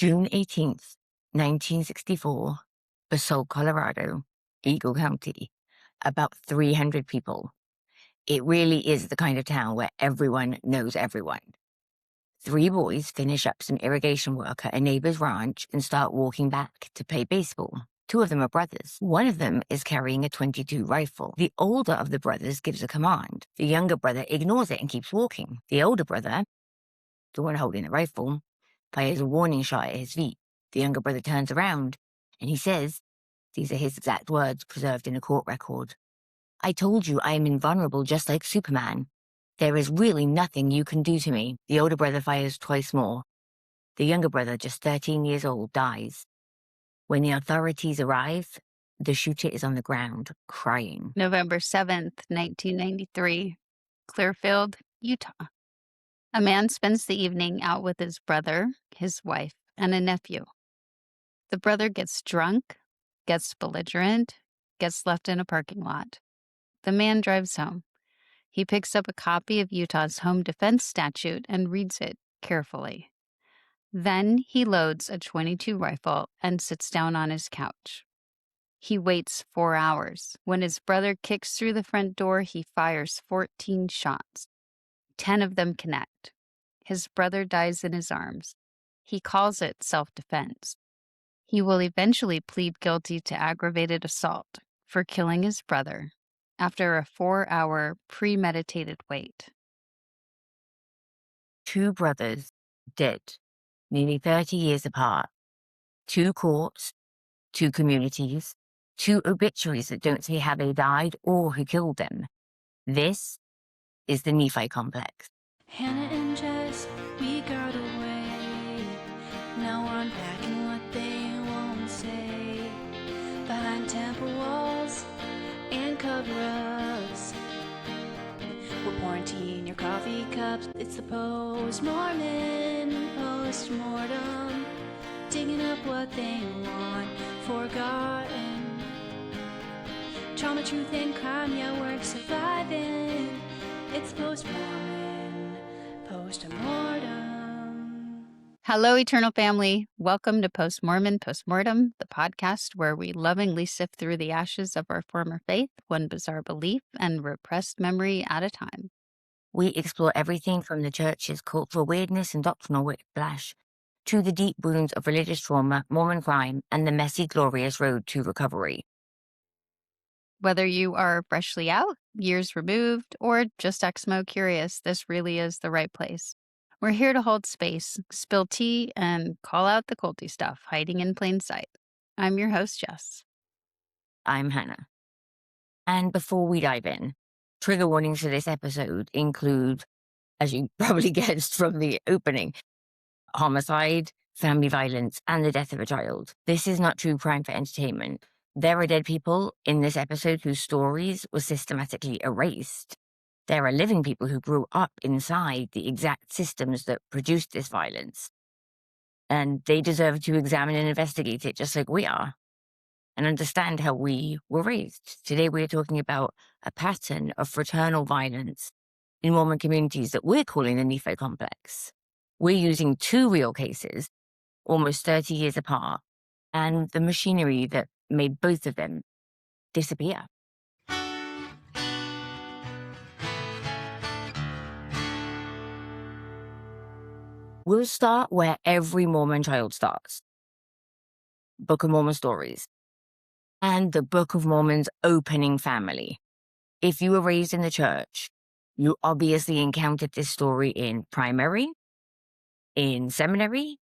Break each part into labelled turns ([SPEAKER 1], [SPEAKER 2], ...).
[SPEAKER 1] June 18th, 1964, Basalt, Colorado, Eagle County, about 300 people. It really is the kind of town where everyone knows everyone. 3 boys finish up some irrigation work at a neighbor's ranch and start walking back to play baseball. 2 of them are brothers. One of them is carrying a .22 rifle. The older of the brothers gives a command. The younger brother ignores it and keeps walking. The older brother, the one holding the rifle, fires a warning shot at his feet. The younger brother turns around and he says, these are his exact words preserved in a court record, "I told you I am invulnerable just like Superman. There is really nothing you can do to me." The older brother fires twice more. The younger brother, just 13 years old, dies. When the authorities arrive, the shooter is on the ground, crying.
[SPEAKER 2] November 7th, 1993, Clearfield, Utah. A man spends the evening out with his brother, his wife, and a nephew. The brother gets drunk, gets belligerent, gets left in a parking lot. The man drives home. He picks up a copy of Utah's home defense statute and reads it carefully. Then he loads a .22 rifle and sits down on his couch. He waits 4 hours. When his brother kicks through the front door, he fires 14 shots. 10 of them connect. His brother dies in his arms. He calls it self-defense. He will eventually plead guilty to aggravated assault for killing his brother after a 4-hour premeditated wait.
[SPEAKER 1] 2 brothers dead, nearly 30 years apart. 2 courts, 2 communities, 2 obituaries that don't say how they died or who killed them. This is the Nephi complex.
[SPEAKER 3] Hannah and Jess, we got away. Now we're unpacking what they won't say. Behind temple walls and cover-ups, we're pouring tea in your coffee cups. It's the post-Mormon post-mortem, digging up what they want forgotten. Trauma, truth, and crime, yeah, we're surviving. It's post-Mormon post-mortem.
[SPEAKER 2] Hello, Eternal Family. Welcome to Post-Mormon Postmortem, the podcast where we lovingly sift through the ashes of our former faith, one bizarre belief and repressed memory at a time.
[SPEAKER 1] We explore everything from the church's cultural weirdness and doctrinal whiplash to the deep wounds of religious trauma, Mormon crime, and the messy, glorious road to recovery.
[SPEAKER 2] Whether you are freshly out, years removed, or just Exmo curious, this really is the right place. We're here to hold space, spill tea, and call out the culty stuff hiding in plain sight. I'm your host, Jess.
[SPEAKER 1] I'm Hannah. And before we dive in, trigger warnings for this episode include, as you probably guessed from the opening, homicide, family violence, and the death of a child. This is not true crime for entertainment. There are dead people in this episode whose stories were systematically erased. There are living people who grew up inside the exact systems that produced this violence. And they deserve to examine and investigate it just like we are, and understand how we were raised. Today we are talking about a pattern of fraternal violence in Mormon communities that we're calling the Nephi complex. We're using 2 real cases, almost 30 years apart, and the machinery that made both of them disappear. We'll start where every Mormon child starts. Book of Mormon stories. And the Book of Mormon's opening family. If you were raised in the church, you obviously encountered this story in primary, in seminary,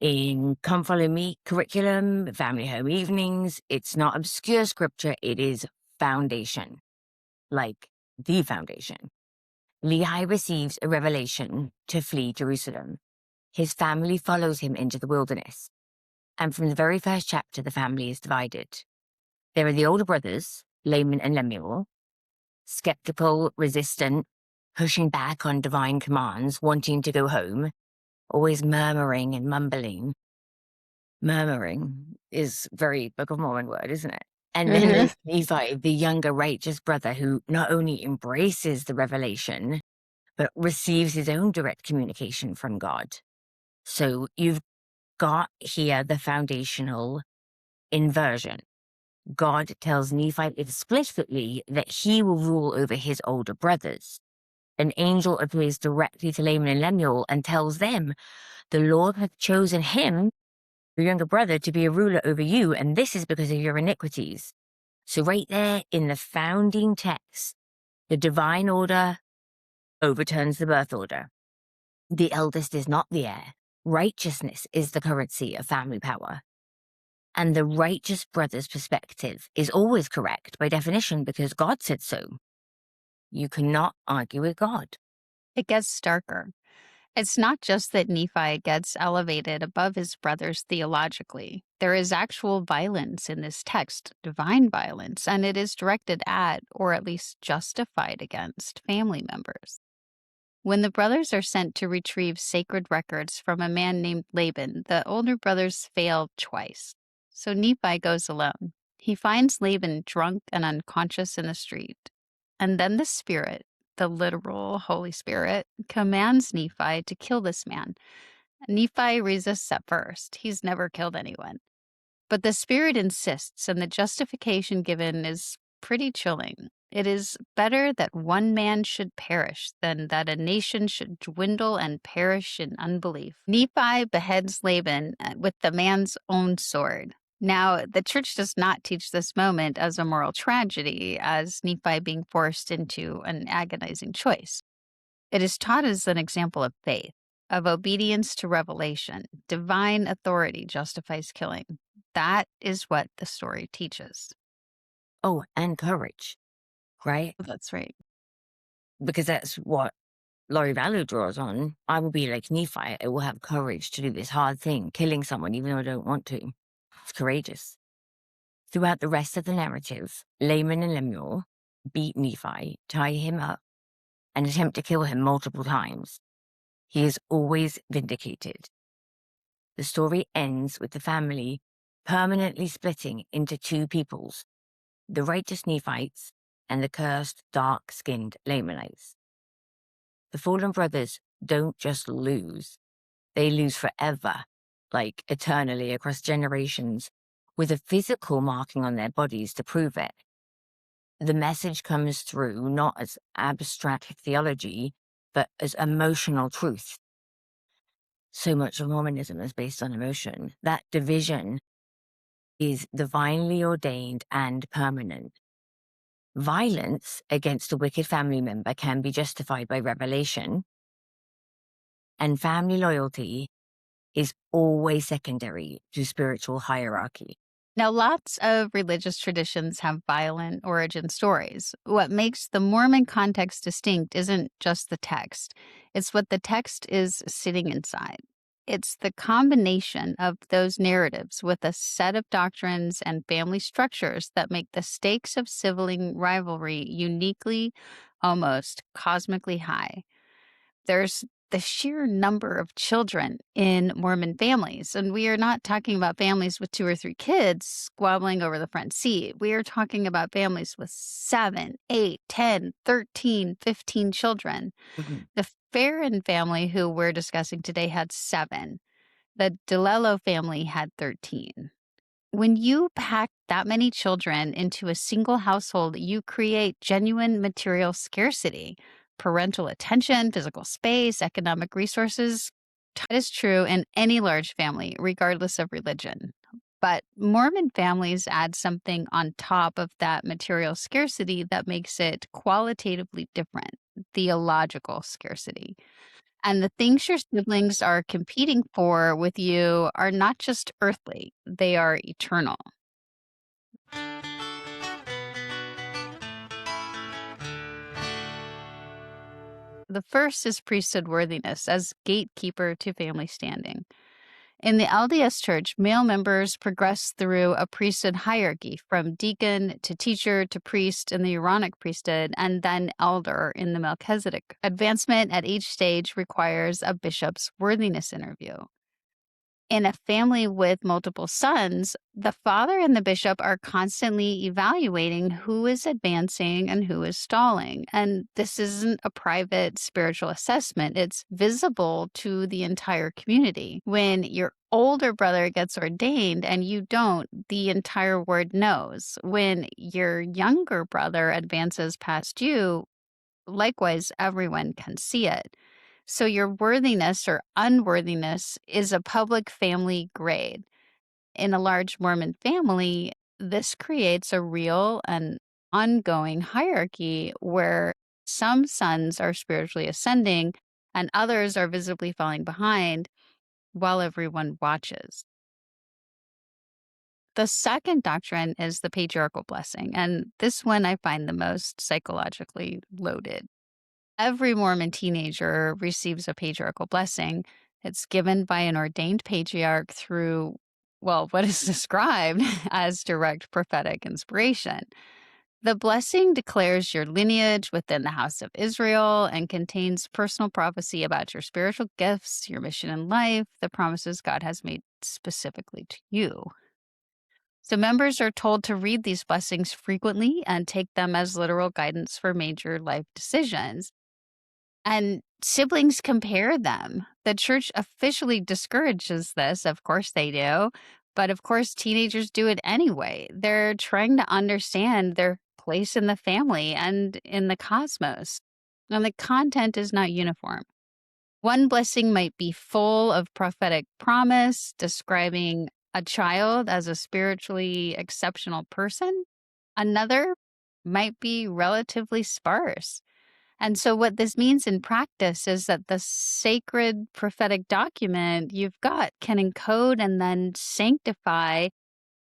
[SPEAKER 1] in Come Follow Me curriculum, family home evenings. It's not obscure scripture, it is foundation. Like the foundation. Lehi receives a revelation to flee Jerusalem. His family follows him into the wilderness. And from the very first chapter, the family is divided. There are the older brothers, Laman and Lemuel, skeptical, resistant, pushing back on divine commands, wanting to go home, always murmuring and mumbling. Murmuring is very Book of Mormon word, isn't it? And then there's Nephi, the younger righteous brother, who not only embraces the revelation, but receives his own direct communication from God. So you've got here the foundational inversion. God tells Nephi explicitly that he will rule over his older brothers. An angel appears directly to Laman and Lemuel and tells them, the Lord hath chosen him, your younger brother, to be a ruler over you, and this is because of your iniquities. So right there in the founding text, the divine order overturns the birth order. The eldest is not the heir. Righteousness is the currency of family power. And the righteous brother's perspective is always correct by definition because God said so. You cannot argue with God.
[SPEAKER 2] It gets starker. It's not just that Nephi gets elevated above his brothers theologically. There is actual violence in this text, divine violence, and it is directed at, or at least justified against, family members. When the brothers are sent to retrieve sacred records from a man named Laban, the older brothers fail twice. So Nephi goes alone. He finds Laban drunk and unconscious in the street. And then the Spirit, the literal Holy Spirit, commands Nephi to kill this man. Nephi resists at first. He's never killed anyone. But the Spirit insists, and the justification given is pretty chilling. It is better that one man should perish than that a nation should dwindle and perish in unbelief. Nephi beheads Laban with the man's own sword. Now, the church does not teach this moment as a moral tragedy, as Nephi being forced into an agonizing choice. It is taught as an example of faith, of obedience to revelation. Divine authority justifies killing. That is what the story teaches.
[SPEAKER 1] Oh, and courage, right?
[SPEAKER 2] That's right.
[SPEAKER 1] Because that's what Laurie Vallow draws on. I will be like Nephi. I will have courage to do this hard thing, killing someone even though I don't want to. It's courageous. Throughout the rest of the narrative, Laman and Lemuel beat Nephi, tie him up, and attempt to kill him multiple times. He is always vindicated. The story ends with the family permanently splitting into two peoples, the righteous Nephites and the cursed, dark-skinned Lamanites. The fallen brothers don't just lose, they lose forever, like eternally across generations, with a physical marking on their bodies to prove it. The message comes through not as abstract theology, but as emotional truth. So much of Mormonism is based on emotion. That division is divinely ordained and permanent. Violence against a wicked family member can be justified by revelation, and family loyalty is always secondary to spiritual hierarchy.
[SPEAKER 2] Now, lots of religious traditions have violent origin stories. What makes the Mormon context distinct isn't just the text, it's what the text is sitting inside. It's the combination of those narratives with a set of doctrines and family structures that make the stakes of sibling rivalry uniquely, almost cosmically high. There's the sheer number of children in Mormon families. And we are not talking about families with 2 or 3 kids squabbling over the front seat. We are talking about families with 7, 8, 10, 13, 15 children.
[SPEAKER 1] Mhm.
[SPEAKER 2] The Ferrin family, who we're discussing today, had 7. The DiLello family had 13. When you pack that many children into a single household, you create genuine material scarcity. Parental attention, physical space, economic resources. That is true in any large family, regardless of religion. But Mormon families add something on top of that material scarcity that makes it qualitatively different, theological scarcity. And the things your siblings are competing for with you are not just earthly, they are eternal. The first is priesthood worthiness as gatekeeper to family standing. In the LDS Church, male members progress through a priesthood hierarchy from deacon to teacher to priest in the Aaronic priesthood and then elder in the Melchizedek. Advancement at each stage requires a bishop's worthiness interview. In a family with multiple sons, the father and the bishop are constantly evaluating who is advancing and who is stalling. And this isn't a private spiritual assessment, it's visible to the entire community. When your older brother gets ordained and you don't, the entire ward knows. When your younger brother advances past you, likewise, everyone can see it. So your worthiness or unworthiness is a public family grade. In a large Mormon family, this creates a real and ongoing hierarchy where some sons are spiritually ascending and others are visibly falling behind while everyone watches. The second doctrine is the patriarchal blessing, and this one I find the most psychologically loaded. Every Mormon teenager receives a patriarchal blessing. It's given by an ordained patriarch through, well, what is described as direct prophetic inspiration. The blessing declares your lineage within the house of Israel and contains personal prophecy about your spiritual gifts, your mission in life, the promises God has made specifically to you. So members are told to read these blessings frequently and take them as literal guidance for major life decisions. And siblings compare them. The church officially discourages this. Of course they do. But of course, teenagers do it anyway. They're trying to understand their place in the family and in the cosmos. And the content is not uniform. One blessing might be full of prophetic promise, describing a child as a spiritually exceptional person. Another might be relatively sparse. And so, what this means in practice is that the sacred prophetic document you've got can encode and then sanctify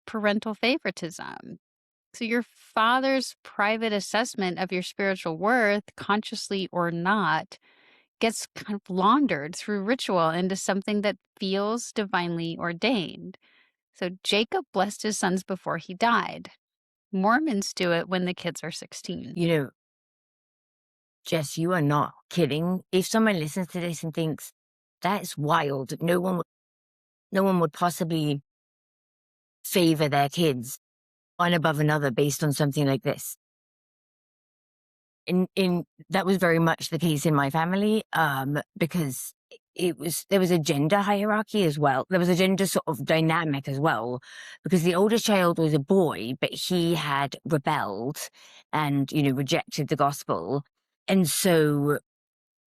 [SPEAKER 2] parental favoritism. So, your father's private assessment of your spiritual worth, consciously or not, gets kind of laundered through ritual into something that feels divinely ordained. So, Jacob blessed his sons before he died. Mormons do it when the kids are 16.
[SPEAKER 1] You know, Jess, you are not kidding. If someone listens to this and thinks that's wild, no one would possibly favor their kids one above another based on something like this. In that was very much the case in my family, because there was a gender hierarchy as well. There was a gender sort of dynamic as well, because the oldest child was a boy, but he had rebelled and, rejected the gospel. And so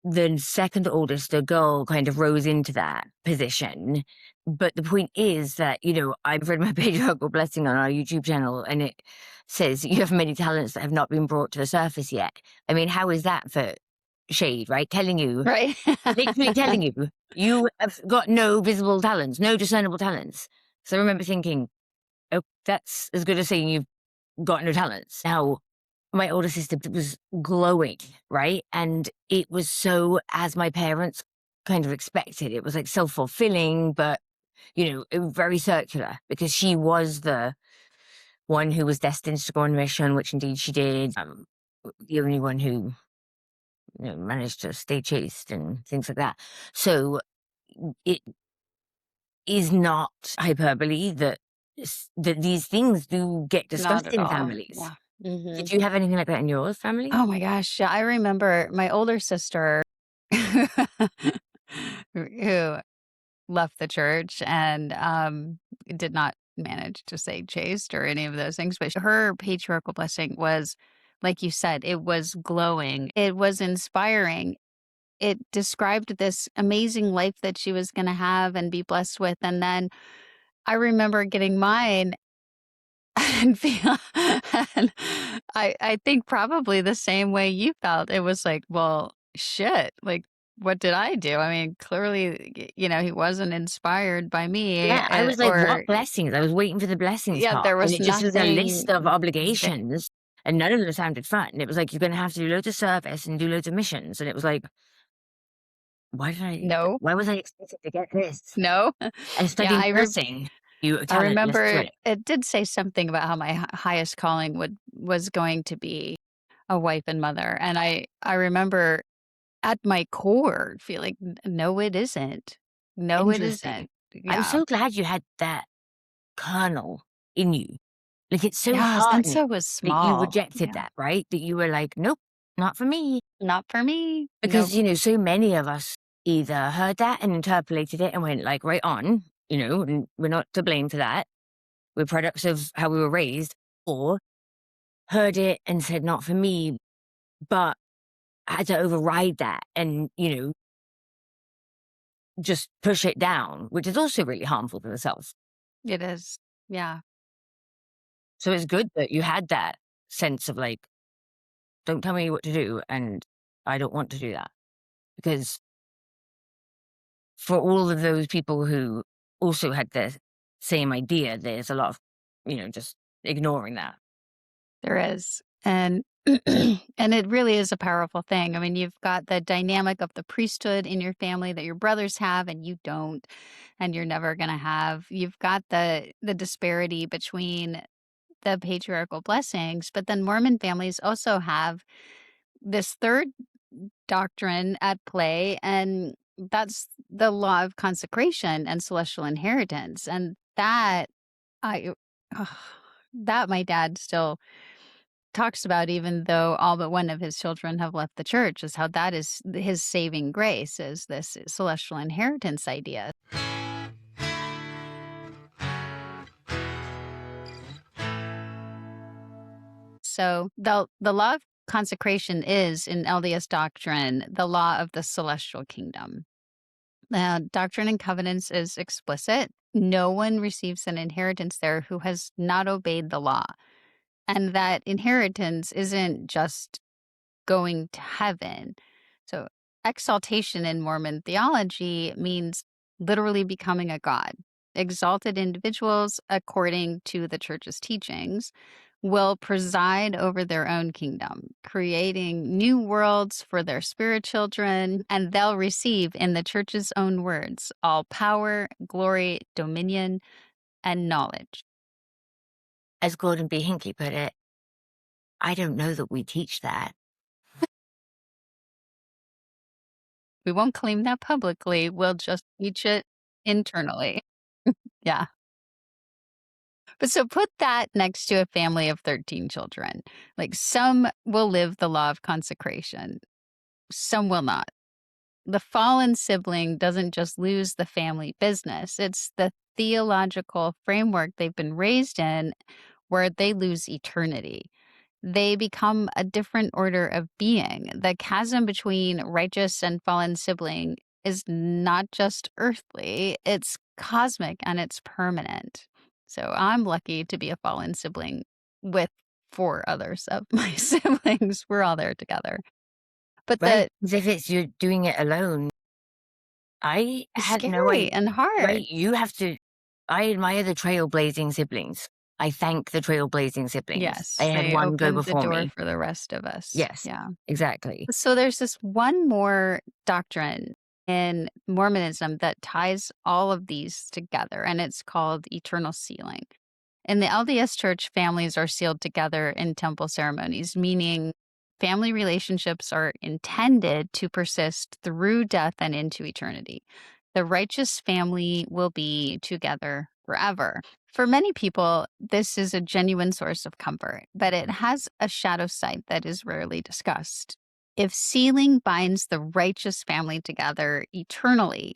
[SPEAKER 1] the second oldest, the girl, kind of rose into that position. But the point is that, I've read my patriarchal blessing on our YouTube channel, and it says you have many talents that have not been brought to the surface yet. I mean, how is that for shade, right? Telling you,
[SPEAKER 2] Right.
[SPEAKER 1] literally telling you have got no visible talents, no discernible talents. So I remember thinking, oh, that's as good as saying you've got no talents. Now, my older sister was glowing, right? And it was so, as my parents kind of expected, it was like self-fulfilling, but, it was very circular, because she was the one who was destined to go on a mission, which indeed she did. The only one who, managed to stay chaste and things like that. So it is not hyperbole that these things do get
[SPEAKER 2] Not
[SPEAKER 1] discussed
[SPEAKER 2] at
[SPEAKER 1] in
[SPEAKER 2] all.
[SPEAKER 1] families.
[SPEAKER 2] Yeah. Mhm.
[SPEAKER 1] Did you have anything like that in your family?
[SPEAKER 2] Oh my gosh. Yeah, I remember my older sister who left the church and did not manage to stay chaste or any of those things. But her patriarchal blessing was, like you said, it was glowing, it was inspiring. It described this amazing life that she was going to have and be blessed with. And then I remember getting mine and feel, and I think probably the same way you felt. It was like, well, shit, like, what did I do? I mean, clearly, he wasn't inspired by me,
[SPEAKER 1] Yeah, I was like,
[SPEAKER 2] or
[SPEAKER 1] what blessings? I was waiting for the blessings
[SPEAKER 2] yeah,
[SPEAKER 1] part.
[SPEAKER 2] there
[SPEAKER 1] And
[SPEAKER 2] was
[SPEAKER 1] it just was a list of
[SPEAKER 2] nothing.
[SPEAKER 1] obligations, and none of them sounded fun. It was like, you're going to have to do loads of service and do loads of missions. And it was like,
[SPEAKER 2] No,
[SPEAKER 1] why was I expected to get this?
[SPEAKER 2] no.
[SPEAKER 1] And
[SPEAKER 2] Yeah,
[SPEAKER 1] studying nursing, you
[SPEAKER 2] I
[SPEAKER 1] talentless to
[SPEAKER 2] remember
[SPEAKER 1] it.
[SPEAKER 2] it did say something about how my highest calling was going to be a wife and mother, and I remember at my core feeling, no, it isn't. No, it
[SPEAKER 1] Interesting.
[SPEAKER 2] isn't.
[SPEAKER 1] I'm
[SPEAKER 2] Yeah.
[SPEAKER 1] so glad you had that kernel in you. Like, it's so
[SPEAKER 2] Yeah,
[SPEAKER 1] heartening
[SPEAKER 2] Sensa was
[SPEAKER 1] that you
[SPEAKER 2] small.
[SPEAKER 1] rejected
[SPEAKER 2] Yeah.
[SPEAKER 1] that, right? That you were like, "Nope, not for me."
[SPEAKER 2] Not for me. Nope.
[SPEAKER 1] Because, so many of us either heard that and interpolated it and went like, "Right on," and we're not to blame for that. We're products of how we were raised, or heard it and said, "Not for me," but had to override that and, just push it down, which is also really harmful to the self.
[SPEAKER 2] It is. Yeah.
[SPEAKER 1] So it's good that you had that sense of like, don't tell me what to do, and I don't want to do that. Because for all of those people who also had the same idea, there's a lot of, just ignoring that.
[SPEAKER 2] There is. And and it really is a powerful thing. I mean, you've got the dynamic of the priesthood in your family that your brothers have and you don't, and you're never going to have. You've got the disparity between the patriarchal blessings, but then Mormon families also have this third doctrine at play, and that's the law of consecration and celestial inheritance. And that I ugh, that my dad still talks about, even though all but one of his children have left the church, is how that is his saving grace, is this celestial inheritance idea. So the law of consecration is, in LDS doctrine, the law of the celestial kingdom. Doctrine and Covenants is explicit. No one receives an inheritance there who has not obeyed the law. And that inheritance isn't just going to heaven. So, exaltation in Mormon theology means literally becoming a god. Exalted individuals, according to the church's teachings, will preside over their own kingdom, creating new worlds for their spirit children, and they'll receive, in the church's own words, all power, glory, dominion, and knowledge.
[SPEAKER 1] As Gordon B. Hinckley put it, I don't know that we teach that.
[SPEAKER 2] We won't claim that publicly, we'll just teach it internally. Yeah. But so put that next to a family of 13 children. Like, some will live the law of consecration, some will not. The fallen sibling doesn't just lose the family business, it's the theological framework they've been raised in where they lose eternity. They become a different order of being. The chasm between righteous and fallen sibling is not just earthly, it's cosmic and it's permanent. So I'm lucky to be a fallen sibling with 4 others of my siblings. We're all there together. But
[SPEAKER 1] Right? As if it's you're doing it alone. I
[SPEAKER 2] it's
[SPEAKER 1] had no
[SPEAKER 2] scary
[SPEAKER 1] idea.
[SPEAKER 2] and hard.
[SPEAKER 1] Right? You have to. I admire the trailblazing siblings. I thank the trailblazing siblings.
[SPEAKER 2] Yes,
[SPEAKER 1] I had
[SPEAKER 2] they
[SPEAKER 1] one go
[SPEAKER 2] opened the
[SPEAKER 1] before
[SPEAKER 2] door
[SPEAKER 1] me.
[SPEAKER 2] for the rest of us.
[SPEAKER 1] Yes,
[SPEAKER 2] Yeah.
[SPEAKER 1] exactly.
[SPEAKER 2] So there's this one more doctrine in Mormonism that ties all of these together, and it's called eternal sealing. In the LDS Church, families are sealed together in temple ceremonies, meaning family relationships are intended to persist through death and into eternity. The righteous family will be together forever. For many people, this is a genuine source of comfort, but it has a shadow side that is rarely discussed. If sealing binds the righteous family together eternally,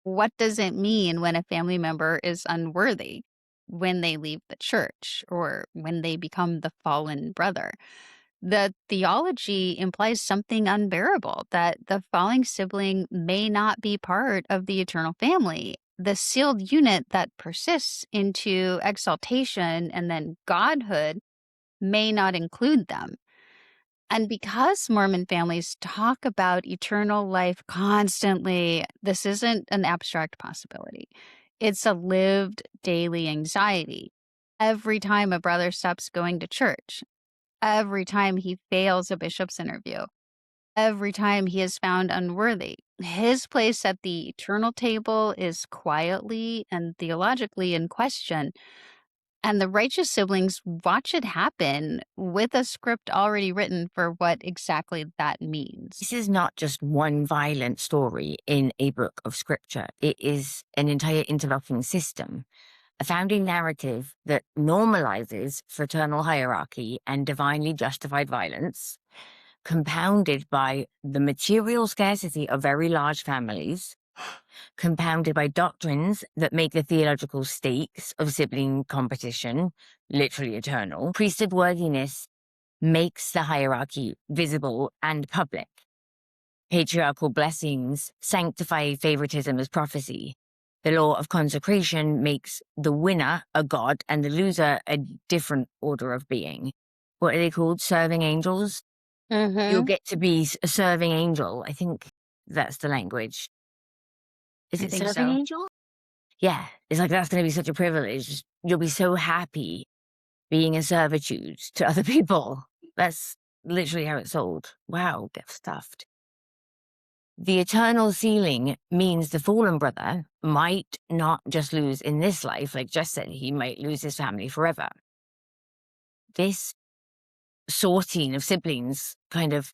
[SPEAKER 2] what does it mean when a family member is unworthy, when they leave the church, or when they become the fallen brother? The theology implies something unbearable, that the falling sibling may not be part of the eternal family. The sealed unit that persists into exaltation and then godhood may not include them. And because Mormon families talk about eternal life constantly, this isn't an abstract possibility. It's a lived daily anxiety. Every time a brother stops going to church, every time he fails a bishop's interview, every time he is found unworthy, his place at the eternal table is quietly and theologically in question. And the righteous siblings watch it happen with a script already written for what exactly that means.
[SPEAKER 1] This is not just one violent story in a book of scripture. It is an entire interlocking system, a founding narrative that normalizes fraternal hierarchy and divinely justified violence, compounded by the material scarcity of very large families, compounded by doctrines that make the theological stakes of sibling competition literally eternal. Priesthood worthiness makes the hierarchy visible and public. Patriarchal blessings sanctify favoritism as prophecy. The law of consecration makes the winner a god and the loser a different order of being. What are they called? Serving angels? You'll get to be a serving angel. I think that's the language. Is
[SPEAKER 2] I
[SPEAKER 1] it
[SPEAKER 2] think
[SPEAKER 1] serving
[SPEAKER 2] so.
[SPEAKER 1] angel? Yeah. It's like that's going to be such a privilege. You'll be so happy being in servitude to other people. That's literally how it's sold. Wow, get stuffed. The eternal sealing means the fallen brother might not just lose in this life, like Jess said, he might lose his family forever. This sorting of siblings kind of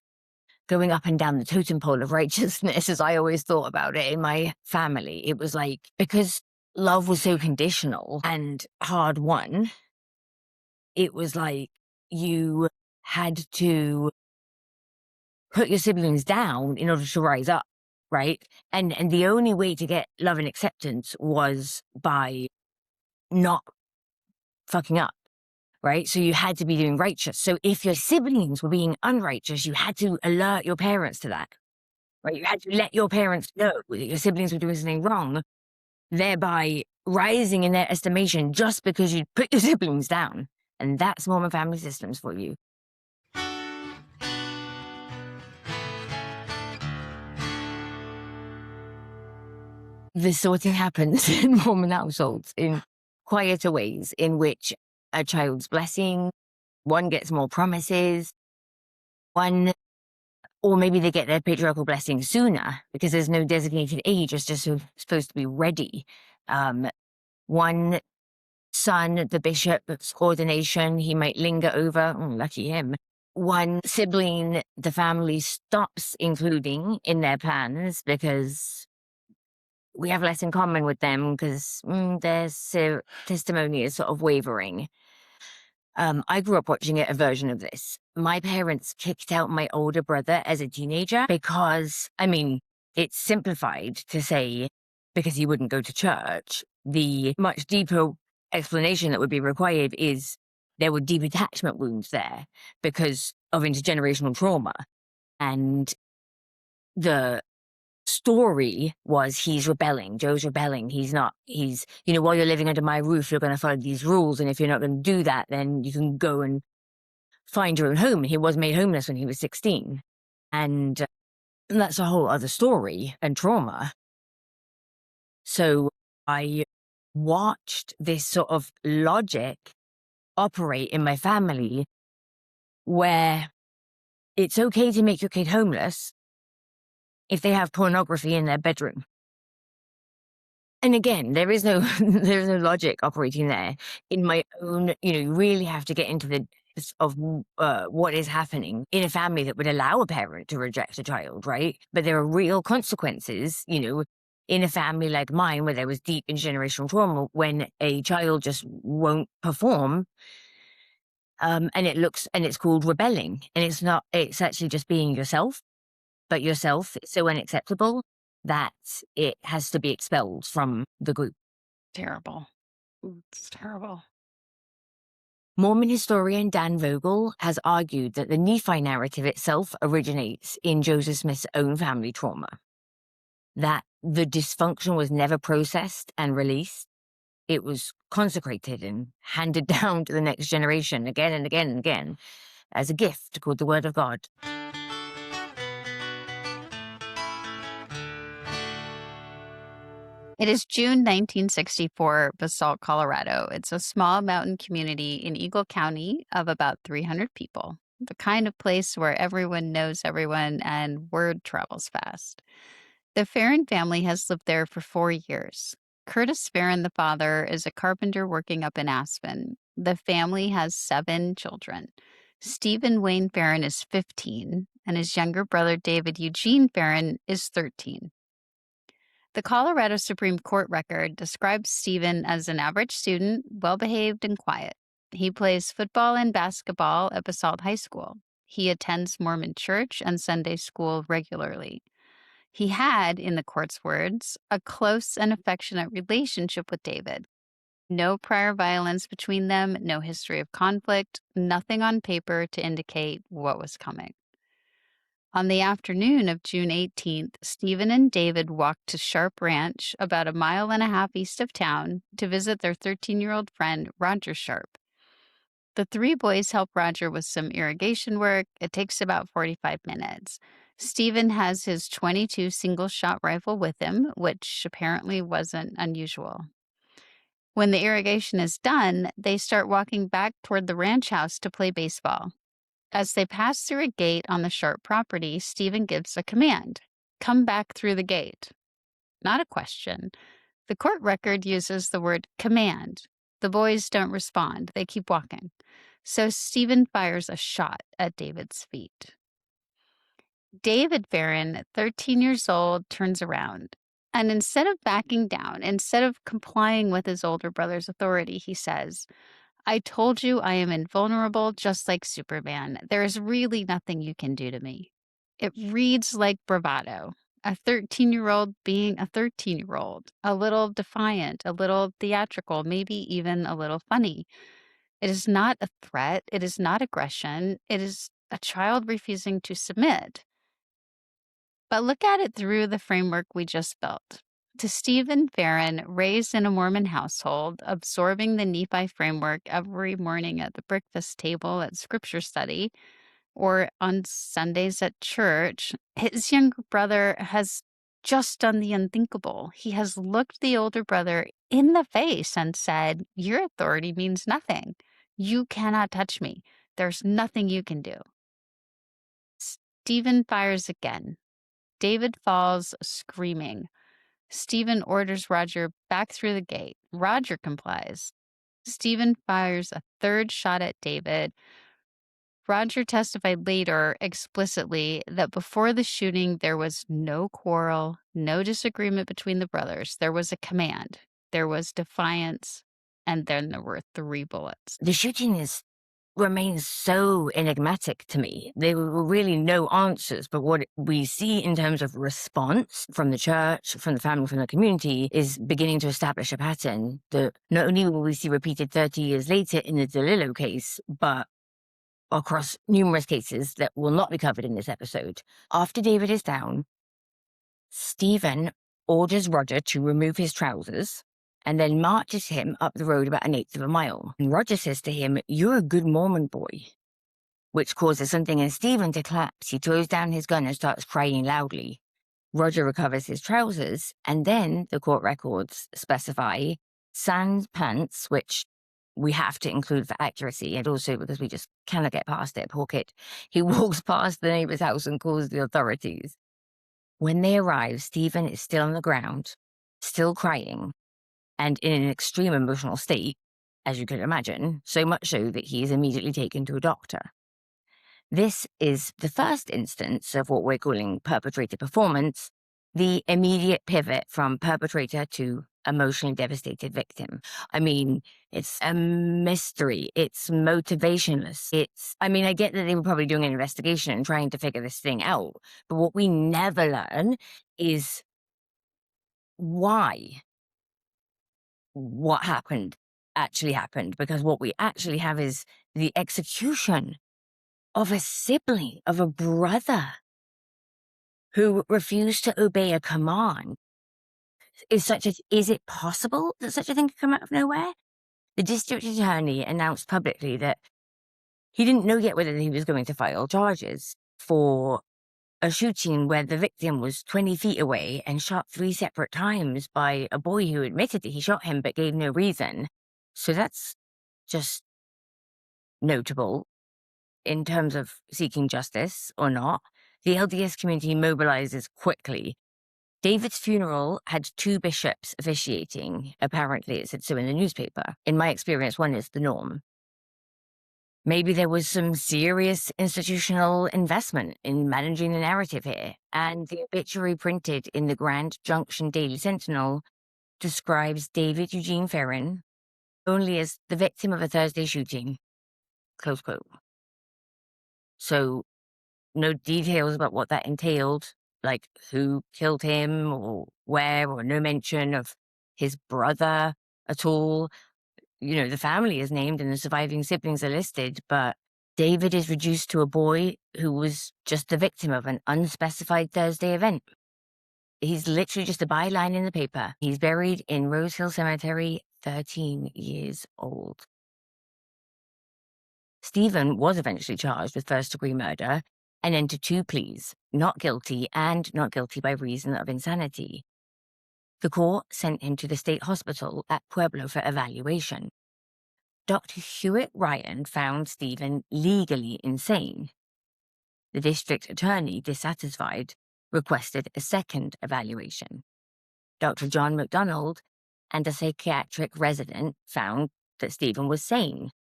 [SPEAKER 1] going up and down the totem pole of righteousness, as I always thought about it in my family. It was like, because love was so conditional and hard won, it was like you had to put your siblings down in order to rise up, right? And the only way to get love and acceptance was by not fucking up, right? So you had to be doing righteous. So if your siblings were being unrighteous, you had to alert your parents to that, right? You had to let your parents know that your siblings were doing something wrong, thereby rising in their estimation just because you put your siblings down. And that's Mormon family systems for you. This sort of happens in Mormon households in quieter ways, in which a child's blessing, one gets more promises, or maybe they get their patriarchal blessing sooner because there's no designated age, it's just supposed to be ready. One son, the bishop's ordination, he might linger over, lucky him. One sibling, the family stops including in their plans because we have less in common with them because their testimony is sort of wavering. I grew up watching a version of this. My parents kicked out my older brother as a teenager because, it's simplified to say because he wouldn't go to church. The much deeper explanation that would be required is there were deep attachment wounds there because of intergenerational trauma. And the story was he's rebelling. Joe's rebelling. While you're living under my roof, you're going to follow these rules. And if you're not going to do that, then you can go and find your own home. And he was made homeless when he was 16. And that's a whole other story and trauma. So I watched this sort of logic operate in my family where it's okay to make your kid homeless if they have pornography in their bedroom. And again, there is no logic operating there. In my own, you really have to get into the of what is happening in a family that would allow a parent to reject a child, right? But there are real consequences, in a family like mine where there was deep intergenerational trauma when a child just won't perform. And it's called rebelling. And it's actually just being yourself. But yourself is so unacceptable that it has to be expelled from the group.
[SPEAKER 2] Terrible. It's terrible.
[SPEAKER 1] Mormon historian Dan Vogel has argued that the Nephi narrative itself originates in Joseph Smith's own family trauma, that the dysfunction was never processed and released. It was consecrated and handed down to the next generation again and again and again as a gift called the Word of God.
[SPEAKER 2] It is June 1964, Basalt, Colorado. It's a small mountain community in Eagle County of about 300 people, the kind of place where everyone knows everyone and word travels fast. The Ferrin family has lived there for 4 years. Curtis Ferrin, the father, is a carpenter working up in Aspen. The family has 7 children. Stephen Wayne Ferrin is 15, and his younger brother, David Eugene Ferrin, is 13. The Colorado Supreme Court record describes Stephen as an average student, well-behaved and quiet. He plays football and basketball at Basalt High School. He attends Mormon church and Sunday school regularly. He had, in the court's words, a close and affectionate relationship with David. No prior violence between them, no history of conflict, nothing on paper to indicate what was coming. On the afternoon of June 18th, Stephen and David walked to Sharp Ranch, about 1.5 miles east of town, to visit their 13-year-old friend, Roger Sharp. The 3 boys help Roger with some irrigation work. It takes about 45 minutes. Stephen has his .22 single-shot rifle with him, which apparently wasn't unusual. When the irrigation is done, they start walking back toward the ranch house to play baseball. As they pass through a gate on the Sharp property, Stephen gives a command: "Come back through the gate." Not a question. The court record uses the word command. The boys don't respond. They keep walking. So Stephen fires a shot at David's feet. David Ferrin, 13 years old, turns around. And instead of backing down, instead of complying with his older brother's authority, he says, "I told you I am invulnerable, just like Superman. There is really nothing you can do to me." It reads like bravado. A 13-year-old being a 13-year-old, a little defiant, a little theatrical, maybe even a little funny. It is not a threat. It is not aggression. It is a child refusing to submit. But look at it through the framework we just built. To Stephen Ferrin, raised in a Mormon household, absorbing the Nephi framework every morning at the breakfast table at scripture study or on Sundays at church, his younger brother has just done the unthinkable. He has looked the older brother in the face and said, "Your authority means nothing. You cannot touch me. There's nothing you can do." Stephen fires again. David falls screaming. Stephen orders Roger back through the gate. Roger complies. Stephen fires a 3rd shot at David. Roger testified later explicitly that before the shooting, there was no quarrel, no disagreement between the brothers. There was a command, there was defiance, and then there were 3 bullets.
[SPEAKER 1] The shooting remains so enigmatic to me. There were really no answers, but what we see in terms of response from the church, from the family, from the community is beginning to establish a pattern that not only will we see repeated 30 years later in the DiLello case, but across numerous cases that will not be covered in this episode. After David is down, Stephen orders Roger to remove his trousers and then marches him up the road about 1/8 of a mile. And Roger says to him, "You're a good Mormon boy," which causes something in Stephen to collapse. He throws down his gun and starts crying loudly. Roger recovers his trousers, and then the court records specify sans pants, which we have to include for accuracy, and also because we just cannot get past it. Poor kid. He walks past the neighbor's house and calls the authorities. When they arrive, Stephen is still on the ground, still crying, and in an extreme emotional state, as you can imagine, so much so that he is immediately taken to a doctor. This is the first instance of what we're calling perpetrator performance, the immediate pivot from perpetrator to emotionally devastated victim. I mean, it's a mystery. It's motivationless. I get that they were probably doing an investigation and trying to figure this thing out, but what we never learn is why what happened actually happened, because what we actually have is the execution of a sibling, of a brother who refused to obey a command. Is it possible that such a thing could come out of nowhere? The district attorney announced publicly that he didn't know yet whether he was going to file charges for a shooting where the victim was 20 feet away and shot 3 separate times by a boy who admitted that he shot him but gave no reason. So that's just notable in terms of seeking justice or not. The LDS community mobilizes quickly David's funeral had 2 bishops officiating. Apparently, it said so in the newspaper. In my experience, one is the norm. Maybe there was some serious institutional investment in managing the narrative here, and the obituary printed in the Grand Junction Daily Sentinel describes David Eugene Ferrin only as the victim of a Thursday shooting, close quote. So, no details about what that entailed, like who killed him or where, or no mention of his brother at all. You know, the family is named and the surviving siblings are listed, but David is reduced to a boy who was just the victim of an unspecified Thursday event. He's literally just a byline in the paper. He's buried in Rose Hill Cemetery, 13 years old. Stephen was eventually charged with first-degree murder and entered 2 pleas, not guilty and not guilty by reason of insanity. The court sent him to the state hospital at Pueblo for evaluation. Dr. Hewitt Ryan found Stephen legally insane. The district attorney, dissatisfied, requested a second evaluation. Dr. John McDonald and a psychiatric resident found that Stephen was sane.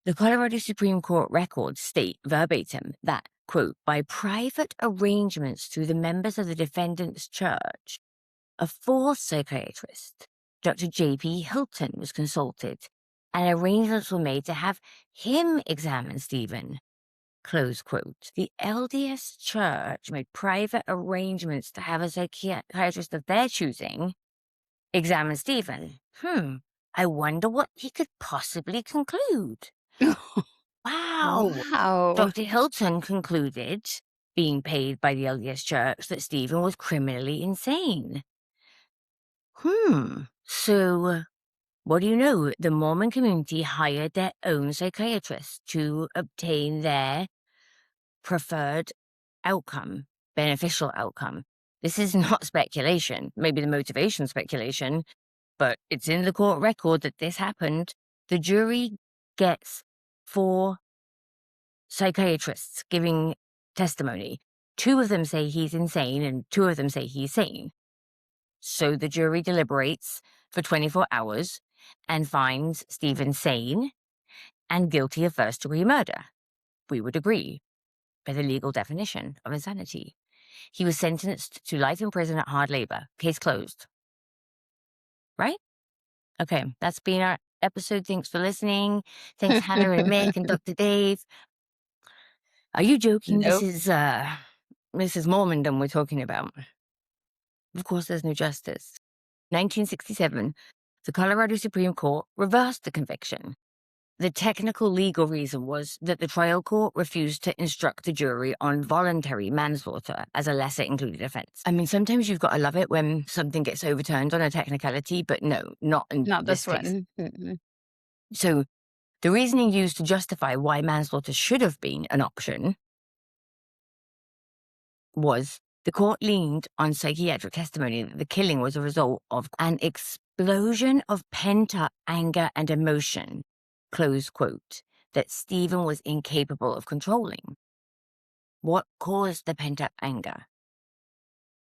[SPEAKER 1] The Colorado Supreme Court records state verbatim that, quote, by private arrangements through the members of the defendant's church, a 4th psychiatrist, Dr. J.P. Hilton, was consulted, and arrangements were made to have him examine Stephen, close quote. The LDS Church made private arrangements to have a psychiatrist of their choosing examine Stephen. I wonder what he could possibly conclude. Wow.
[SPEAKER 2] Wow.
[SPEAKER 1] Dr. Hilton concluded, being paid by the LDS Church, that Stephen was criminally insane. So, what do you know? The Mormon community hired their own psychiatrist to obtain their preferred outcome, beneficial outcome. This is not speculation. Maybe the motivation speculation, but it's in the court record that this happened. The jury gets 4 psychiatrists giving testimony. 2 of them say he's insane and 2 of them say he's sane. So the jury deliberates for 24 hours and finds Stephen sane and guilty of first-degree murder. We would agree by the legal definition of insanity. He was sentenced to life in prison at hard labor. Case closed. Right? Okay, that's been our episode. Thanks for listening. Thanks, Hannah and Mick and Dr. Dave. Are you joking?
[SPEAKER 2] Nope.
[SPEAKER 1] This is Mormondom we're talking about. Of course, there's no justice. 1967, the Colorado Supreme Court reversed the conviction. The technical legal reason was that the trial court refused to instruct the jury on voluntary manslaughter as a lesser included offense. I mean, sometimes you've got to love it when something gets overturned on a technicality, but no, not in this case.
[SPEAKER 2] one.
[SPEAKER 1] So the reasoning used to justify why manslaughter should have been an option was the court leaned on psychiatric testimony that the killing was a result of an explosion of pent-up anger and emotion, close quote, that Stephen was incapable of controlling. What caused the pent-up anger?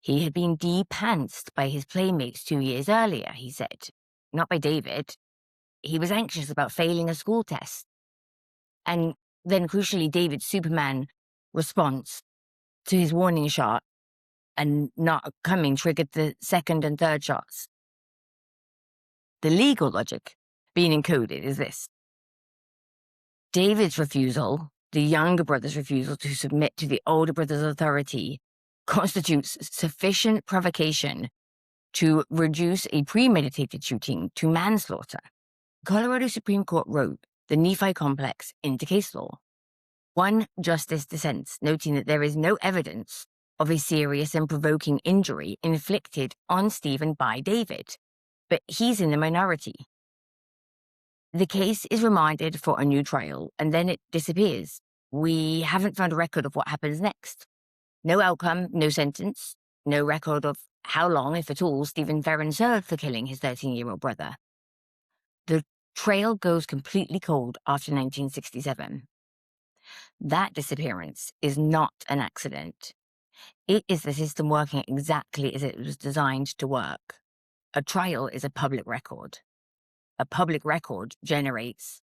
[SPEAKER 1] He had been de-pantsed by his playmates 2 years earlier, he said. Not by David. He was anxious about failing a school test. And then, crucially, David's Superman response to his warning shot and not coming triggered the second and third shots. The legal logic being encoded is this. David's refusal, the younger brother's refusal to submit to the older brother's authority, constitutes sufficient provocation to reduce a premeditated shooting to manslaughter. Colorado Supreme Court wrote the Nephi complex into case law. One justice dissents, noting that there is no evidence of a serious and provoking injury inflicted on Stephen by David, but he's in the minority. The case is remanded for a new trial, and then it disappears. We haven't found a record of what happens next. No outcome, no sentence, no record of how long, if at all, Stephen Ferrin served for killing his 13-year-old brother. The trail goes completely cold after 1967. That disappearance is not an accident. It is the system working exactly as it was designed to work. A trial is a public record. A public record generates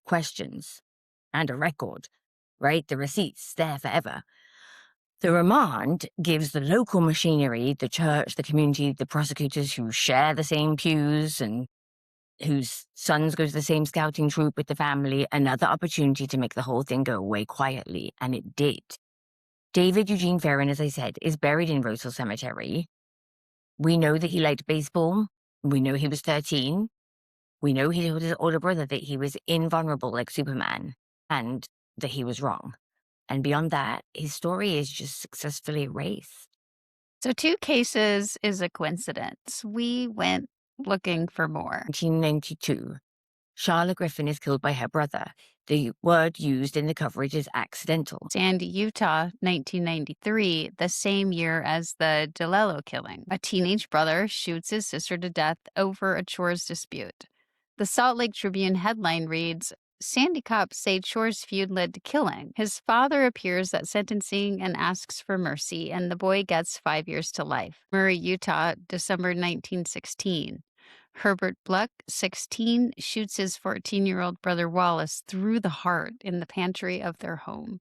[SPEAKER 1] questions and a record, right? The receipt's there forever. The remand gives the local machinery, the church, the community, the prosecutors who share the same pews and whose sons go to the same scouting troop with the family, another opportunity to make the whole thing go away quietly, and it did. David Eugene Ferrin, as I said, is buried in Rosal Cemetery. We know that he liked baseball. We know he was 13. We know he told his older brother that he was invulnerable like Superman, and that he was wrong. And beyond that, his story is just successfully erased.
[SPEAKER 2] So 2 cases is a coincidence. We went looking for more.
[SPEAKER 1] 1992, Charlotte Griffin is killed by her brother. The word used in the coverage is accidental.
[SPEAKER 2] Sandy, Utah, 1993, the same year as the DiLello killing. A teenage brother shoots his sister to death over a chores dispute. The Salt Lake Tribune headline reads, Sandy cops say chores feud led to killing. His father appears at sentencing and asks for mercy, and the boy gets 5 years to life. Murray, Utah, December 1916. Herbert Bluck, 16, shoots his 14-year-old brother Wallace through the heart in the pantry of their home.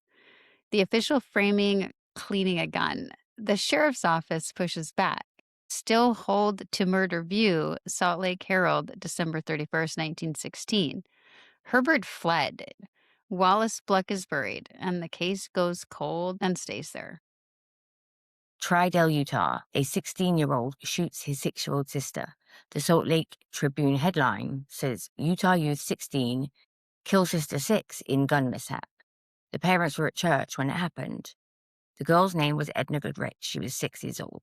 [SPEAKER 2] The official framing, cleaning a gun. The sheriff's office pushes back. Still hold to murder view, Salt Lake Herald, December 31st, 1916. Herbert fled. Wallace Bluck is buried, and the case goes cold and stays there.
[SPEAKER 1] Tridell, Utah, a 16-year-old shoots his 6-year-old sister. The Salt Lake Tribune headline says, Utah youth 16 kills sister 6 in gun mishap. The parents were at church when it happened. The girl's name was Edna Goodrich. She was 6 years old.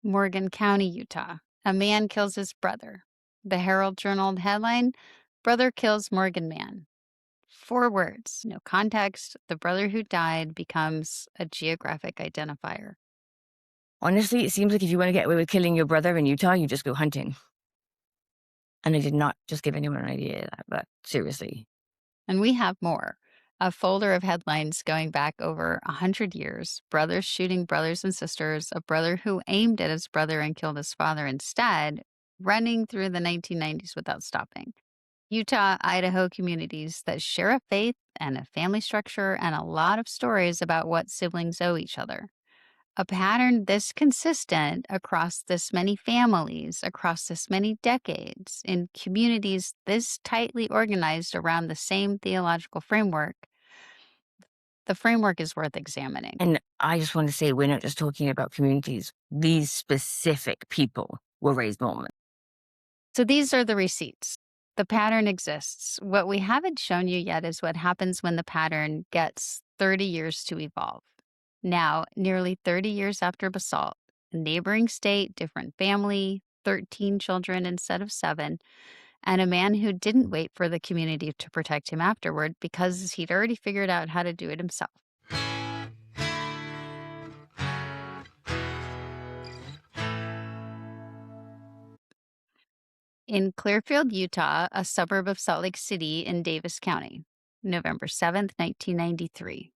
[SPEAKER 2] Morgan County, Utah. A man kills his brother. The Herald Journal headline, Brother kills Morgan man. 4 words, no context. The brother who died becomes a geographic identifier.
[SPEAKER 1] Honestly, it seems like if you want to get away with killing your brother in Utah, you just go hunting. And I did not just give anyone an idea of that, but seriously.
[SPEAKER 2] And we have more. A folder of headlines going back over 100 years. Brothers shooting brothers and sisters. A brother who aimed at his brother and killed his father instead. Running through the 1990s without stopping. Utah, Idaho communities that share a faith and a family structure and a lot of stories about what siblings owe each other. A pattern this consistent across this many families, across this many decades, in communities this tightly organized around the same theological framework. The framework is worth examining.
[SPEAKER 1] And I just want to say, we're not just talking about communities. These specific people were raised Mormon.
[SPEAKER 2] So these are the receipts. The pattern exists. What we haven't shown you yet is what happens when the pattern gets 30 years to evolve. Now, nearly 30 years after Basalt, a neighboring state, different family, 13 children instead of 7, and a man who didn't wait for the community to protect him afterward because he'd already figured out how to do it himself. In Clearfield, Utah, a suburb of Salt Lake City in Davis County, November 7th, 1993.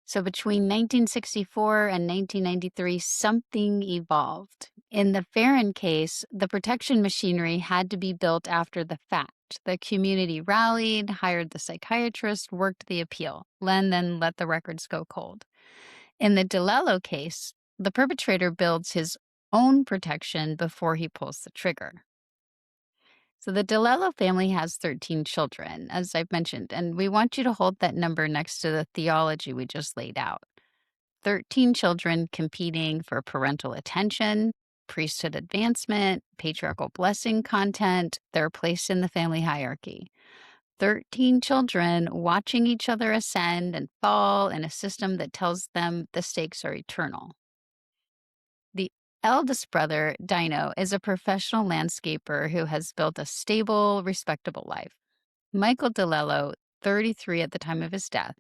[SPEAKER 2] So between 1964 and 1993, something evolved. In the Ferrin case, the protection machinery had to be built after the fact. The community rallied, hired the psychiatrist, worked the appeal, and then let the records go cold. In the DiLello case, the perpetrator builds his own protection before he pulls the trigger. So the DiLello family has 13 children, as I've mentioned, and we want you to hold that number next to the theology we just laid out. 13 children competing for parental attention, priesthood advancement, patriarchal blessing content, their place in the family hierarchy. 13 children watching each other ascend and fall in a system that tells them the stakes are eternal. The eldest brother, Dino, is a professional landscaper who has built a stable, respectable life. Michael DiLello, 33 at the time of his death,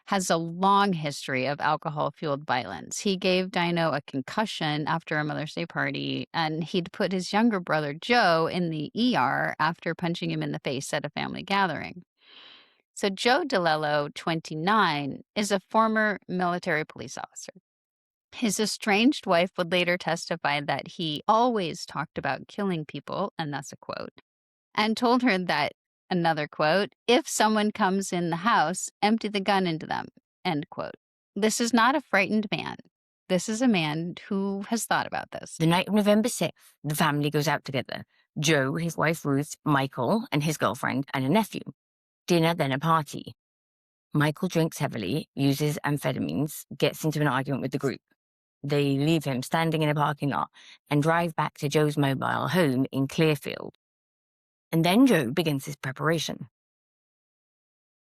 [SPEAKER 2] has a long history of alcohol-fueled violence. He gave Dino a concussion after a Mother's Day party, and he'd put his younger brother, Joe, in the ER after punching him in the face at a family gathering. So Joe DiLello, 29, is a former military police officer. His estranged wife would later testify that he always talked about killing people, and that's a quote, and told her that, another quote, if someone comes in the house, empty the gun into them, end quote. This is not a frightened man. This is a man who has thought about this.
[SPEAKER 1] The night of November 6th, the family goes out together. Joe, his wife Ruth, Michael, and his girlfriend, and a nephew. Dinner, then a party. Michael drinks heavily, uses amphetamines, gets into an argument with the group. They leave him standing in a parking lot and drive back to Joe's mobile home in Clearfield. And then Joe begins his preparation.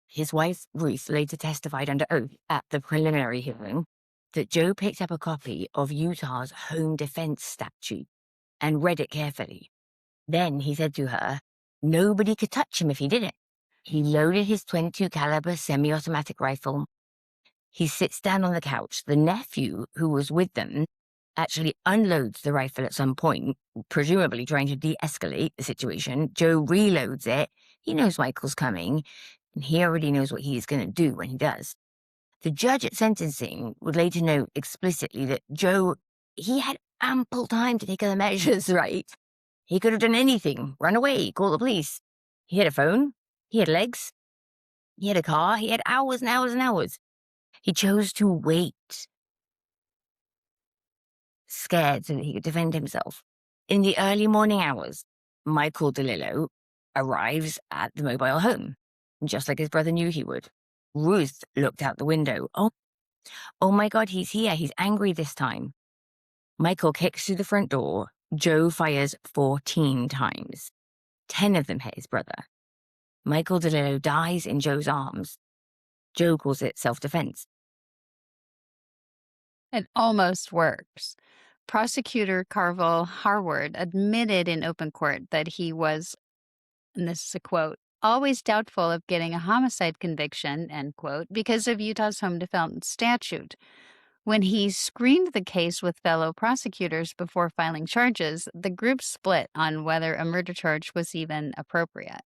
[SPEAKER 1] His wife, Ruth, later testified under oath at the preliminary hearing that Joe picked up a copy of Utah's home defense statute and read it carefully. Then he said to her, nobody could touch him if he did it. He loaded his .22 caliber semi-automatic rifle. He sits down on the couch. The nephew, who was with them, actually unloads the rifle at some point, presumably trying to de-escalate the situation. Joe reloads it. He knows Michael's coming, and he already knows what he's going to do when he does. The judge at sentencing would later note explicitly that Joe, he had ample time to take other measures, right? He could have done anything, run away, call the police. He had a phone, he had legs, he had a car, he had hours and hours and hours. He chose to wait, scared so that he could defend himself. In the early morning hours, Michael DiLello arrives at the mobile home, just like his brother knew he would. Ruth looked out the window. Oh my God, he's here. He's angry this time. Michael kicks through the front door. Joe fires 14 times. 10 of them hit his brother. Michael DiLello dies in Joe's arms. Joe calls it self-defense.
[SPEAKER 2] It almost works. Prosecutor Carville Harward admitted in open court that he was, and this is a quote, always doubtful of getting a homicide conviction, end quote, because of Utah's home defense statute. When he screened the case with fellow prosecutors before filing charges, the group split on whether a murder charge was even appropriate.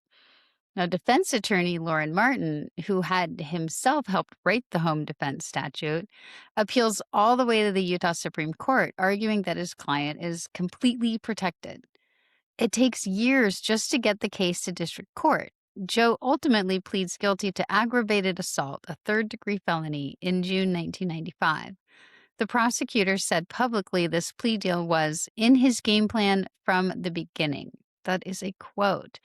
[SPEAKER 2] Now, defense attorney Lauren Martin, who had himself helped write the home defense statute, appeals all the way to the Utah Supreme Court, arguing that his client is completely protected. It takes years just to get the case to district court. Joe ultimately pleads guilty to aggravated assault, a third-degree felony, in June 1995. The prosecutor said publicly this plea deal was in his game plan from the beginning. That is a quote.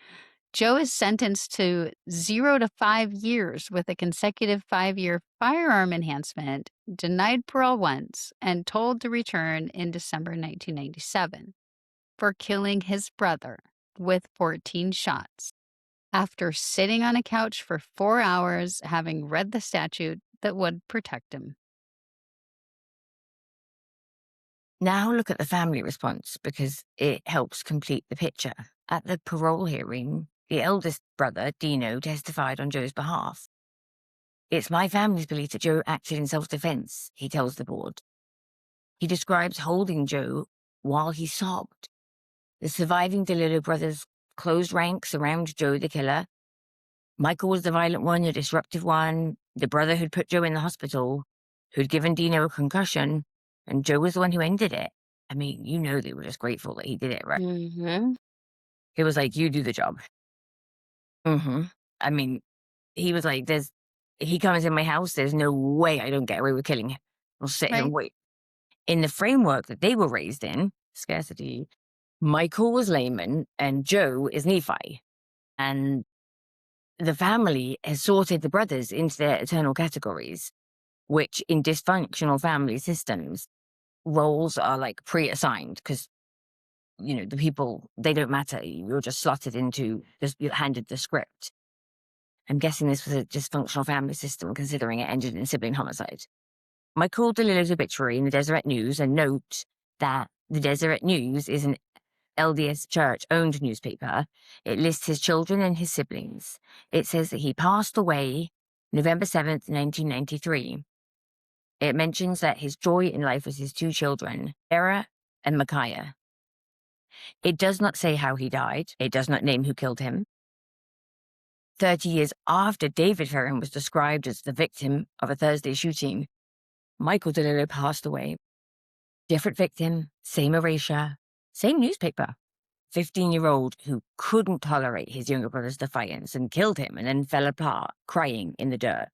[SPEAKER 2] Joe is sentenced to 0 to 5 years with a consecutive 5-year firearm enhancement, denied parole once, and told to return in December 1997 for killing his brother with 14 shots after sitting on a couch for 4 hours having read the statute that would protect him.
[SPEAKER 1] Now look at the family response because it helps complete the picture. At the parole hearing, the eldest brother, Dino, testified on Joe's behalf. It's my family's belief that Joe acted in self-defense, he tells the board. He describes holding Joe while he sobbed. The surviving DiLello brothers closed ranks around Joe the killer. Michael was the violent one, the disruptive one, the brother who'd put Joe in the hospital, who'd given Dino a concussion, and Joe was the one who ended it. I mean, you know they were just grateful that he did it, right?
[SPEAKER 2] Mm-hmm.
[SPEAKER 1] He was like, you do the job. I mean, he was like, he comes in my house, there's no way I don't get away with killing him. I'll sit here and wait. In the framework that they were raised in, scarcity, Michael was layman and Joe is Nephi. And the family has sorted the brothers into their eternal categories, which in dysfunctional family systems, roles are like pre-assigned because, you know, the people, they don't matter. You're just slotted into, you're handed the script. I'm guessing this was a dysfunctional family system considering it ended in sibling homicide. Michael DiLello's obituary in the Deseret News, and note that the Deseret News is an LDS Church-owned newspaper. It lists his children and his siblings. It says that he passed away November 7th, 1993. It mentions that his joy in life was his 2 children, Sarah and Micaiah. It does not say how he died. It does not name who killed him. 30 years after David Ferrin was described as the victim of a Thursday shooting, Michael DiLello passed away. Different victim, same erasure, same newspaper. 15-year-old who couldn't tolerate his younger brother's defiance and killed him and then fell apart, crying in the dirt.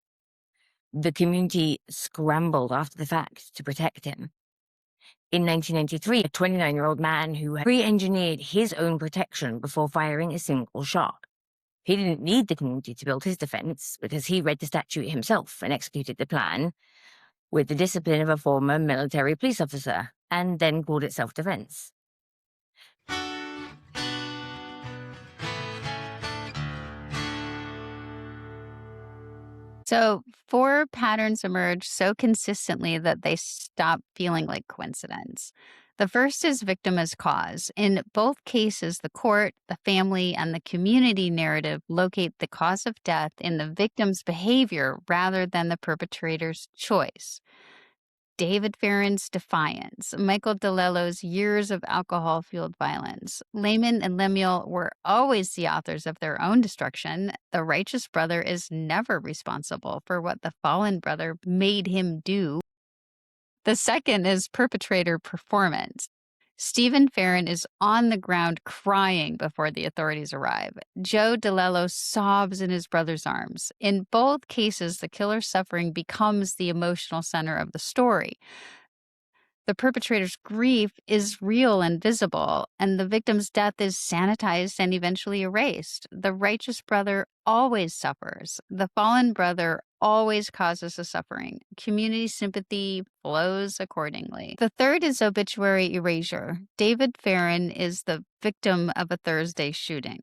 [SPEAKER 1] The community scrambled after the fact to protect him. In 1993, a 29-year-old man who had pre-engineered his own protection before firing a single shot. He didn't need the community to build his defense because he read the statute himself and executed the plan with the discipline of a former military police officer, and then called it self-defense.
[SPEAKER 2] So 4 patterns emerge so consistently that they stop feeling like coincidence. The first is victim as cause. In both cases, the court, the family, and the community narrative locate the cause of death in the victim's behavior rather than the perpetrator's choice. David Ferrin's defiance, Michael DiLello's years of alcohol-fueled violence. Laman and Lemuel were always the authors of their own destruction. The righteous brother is never responsible for what the fallen brother made him do. The second is perpetrator performance. Stephen Ferrin is on the ground crying before the authorities arrive. Joe DiLello sobs in his brother's arms. In both cases, the killer's suffering becomes the emotional center of the story. The perpetrator's grief is real and visible, and the victim's death is sanitized and eventually erased. The righteous brother always suffers. The fallen brother always causes the suffering. Community sympathy flows accordingly. The third is obituary erasure. David Ferrin is the victim of a Thursday shooting.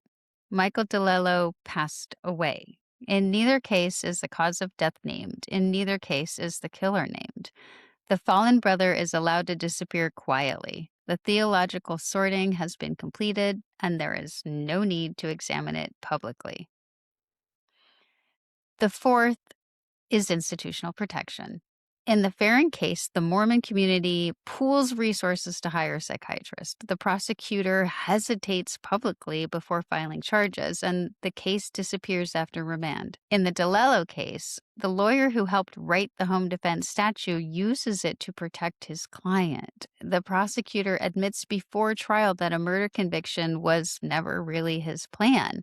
[SPEAKER 2] Michael DiLello passed away. In neither case is the cause of death named. In neither case is the killer named. The fallen brother is allowed to disappear quietly. The theological sorting has been completed, and there is no need to examine it publicly. The fourth is institutional protection. In the Ferrin case, the Mormon community pools resources to hire a psychiatrist. The prosecutor hesitates publicly before filing charges, and the case disappears after remand. In the DiLello case, the lawyer who helped write the home defense statute uses it to protect his client. The prosecutor admits before trial that a murder conviction was never really his plan.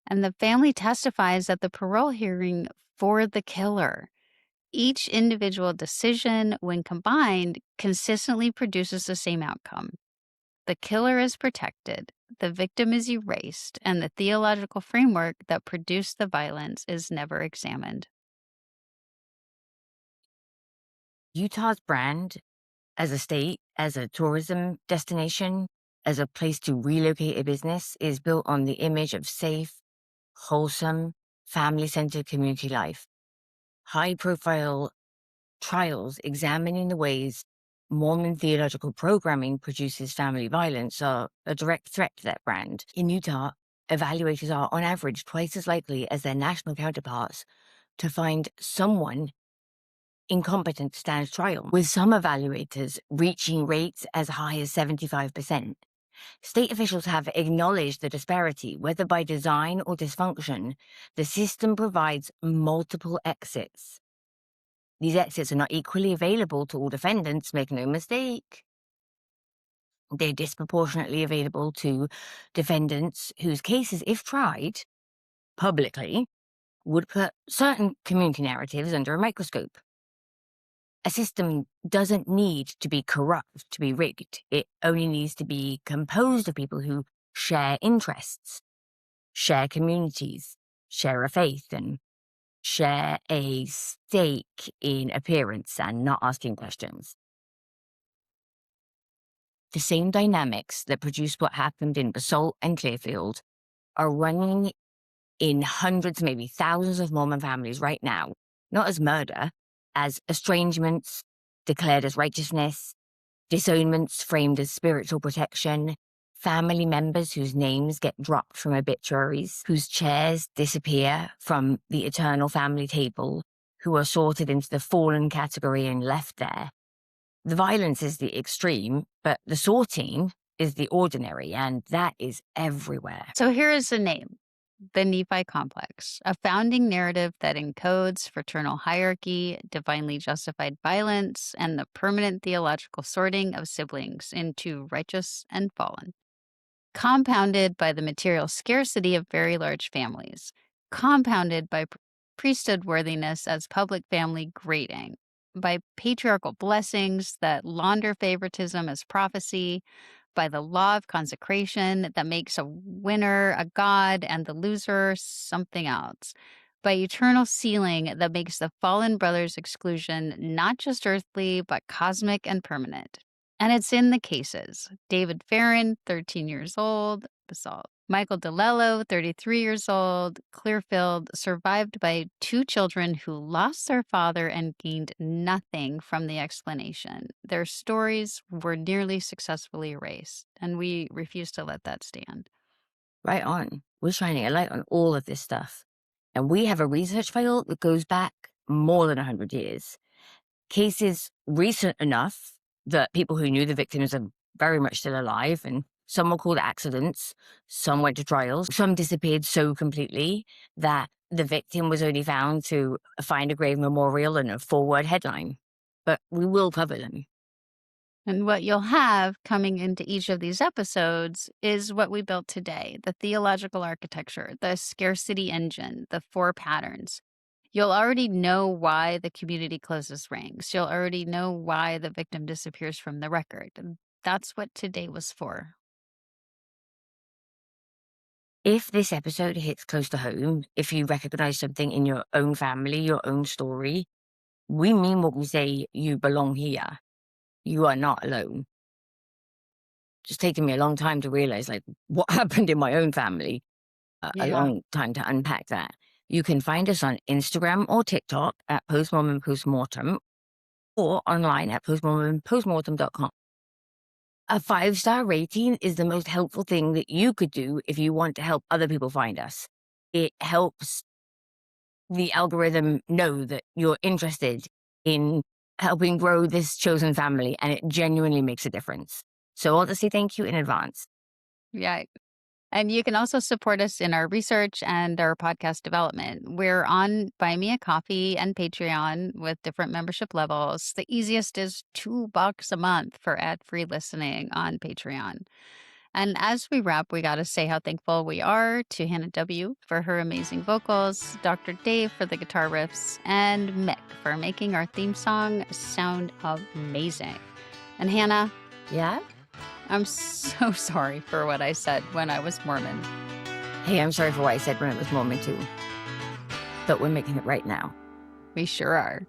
[SPEAKER 2] And the family testifies at the parole hearing for the killer. Each individual decision, when combined, consistently produces the same outcome. The killer is protected, the victim is erased, and the theological framework that produced the violence is never examined.
[SPEAKER 1] Utah's brand as a state, as a tourism destination, as a place to relocate a business is built on the image of safe, wholesome, family-centered community life. High-profile trials examining the ways Mormon theological programming produces family violence are a direct threat to that brand. In Utah, evaluators are on average twice as likely as their national counterparts to find someone incompetent to stand trial, with some evaluators reaching rates as high as 75%. State officials have acknowledged the disparity, whether by design or dysfunction. The system provides multiple exits. These exits are not equally available to all defendants, make no mistake. They're disproportionately available to defendants whose cases, if tried publicly, would put certain community narratives under a microscope. A system doesn't need to be corrupt to be rigged. It only needs to be composed of people who share interests, share communities, share a faith, and share a stake in appearance and not asking questions. The same dynamics that produced what happened in Basalt and Clearfield are running in hundreds, maybe thousands of Mormon families right now, not as murder, as estrangements declared as righteousness, disownments framed as spiritual protection, family members whose names get dropped from obituaries, whose chairs disappear from the eternal family table, who are sorted into the fallen category and left there. The violence is the extreme, but the sorting is the ordinary, and that is everywhere.
[SPEAKER 2] So here is the name. The Nephi Complex, a founding narrative that encodes fraternal hierarchy, divinely justified violence, and the permanent theological sorting of siblings into righteous and fallen. Compounded by the material scarcity of very large families, compounded by priesthood worthiness as public family grading, by patriarchal blessings that launder favoritism as prophecy, by the law of consecration that makes a winner a god and the loser something else, by eternal sealing that makes the fallen brother's exclusion not just earthly, but cosmic and permanent. And it's in the cases. David Ferrin, 13 years old, Basalt. Michael DiLello, 33 years old, Clearfield, survived by 2 children who lost their father and gained nothing from the explanation. Their stories were nearly successfully erased, and we refuse to let that stand.
[SPEAKER 1] Right on. We're shining a light on all of this stuff. And we have a research file that goes back more than 100 years. Cases recent enough that people who knew the victims are very much still alive, and some were called accidents, some went to trials, some disappeared so completely that the victim was only found to find a grave memorial and a 4-word headline. But we will cover them.
[SPEAKER 2] And what you'll have coming into each of these episodes is what we built today, the theological architecture, the scarcity engine, the 4 patterns. You'll already know why the community closes ranks. You'll already know why the victim disappears from the record. And that's what today was for.
[SPEAKER 1] If this episode hits close to home, if you recognize something in your own family, your own story, we mean what we say. You belong here. You are not alone. Just taken me a long time to realize, like, what happened in my own family. A long time to unpack that. You can find us on Instagram or TikTok at Postmormon Postmortem, or online at postmormonpostmortem.com. A 5-star rating is the most helpful thing that you could do if you want to help other people find us. It helps the algorithm know that you're interested in helping grow this chosen family, and it genuinely makes a difference. So I'll just say thank you in advance.
[SPEAKER 2] Yeah. And you can also support us in our research and our podcast development. We're on Buy Me a Coffee and Patreon with different membership levels. The easiest is $2 a month for ad-free listening on Patreon. And as we wrap, we got to say how thankful we are to Hannah W. for her amazing vocals, Dr. Dave for the guitar riffs, and Mick for making our theme song sound amazing. And Hannah,
[SPEAKER 1] Yeah?
[SPEAKER 2] I'm so sorry for what I said when I was Mormon.
[SPEAKER 1] Hey, I'm sorry for what I said when it was Mormon too. But we're making it right now.
[SPEAKER 2] We sure are.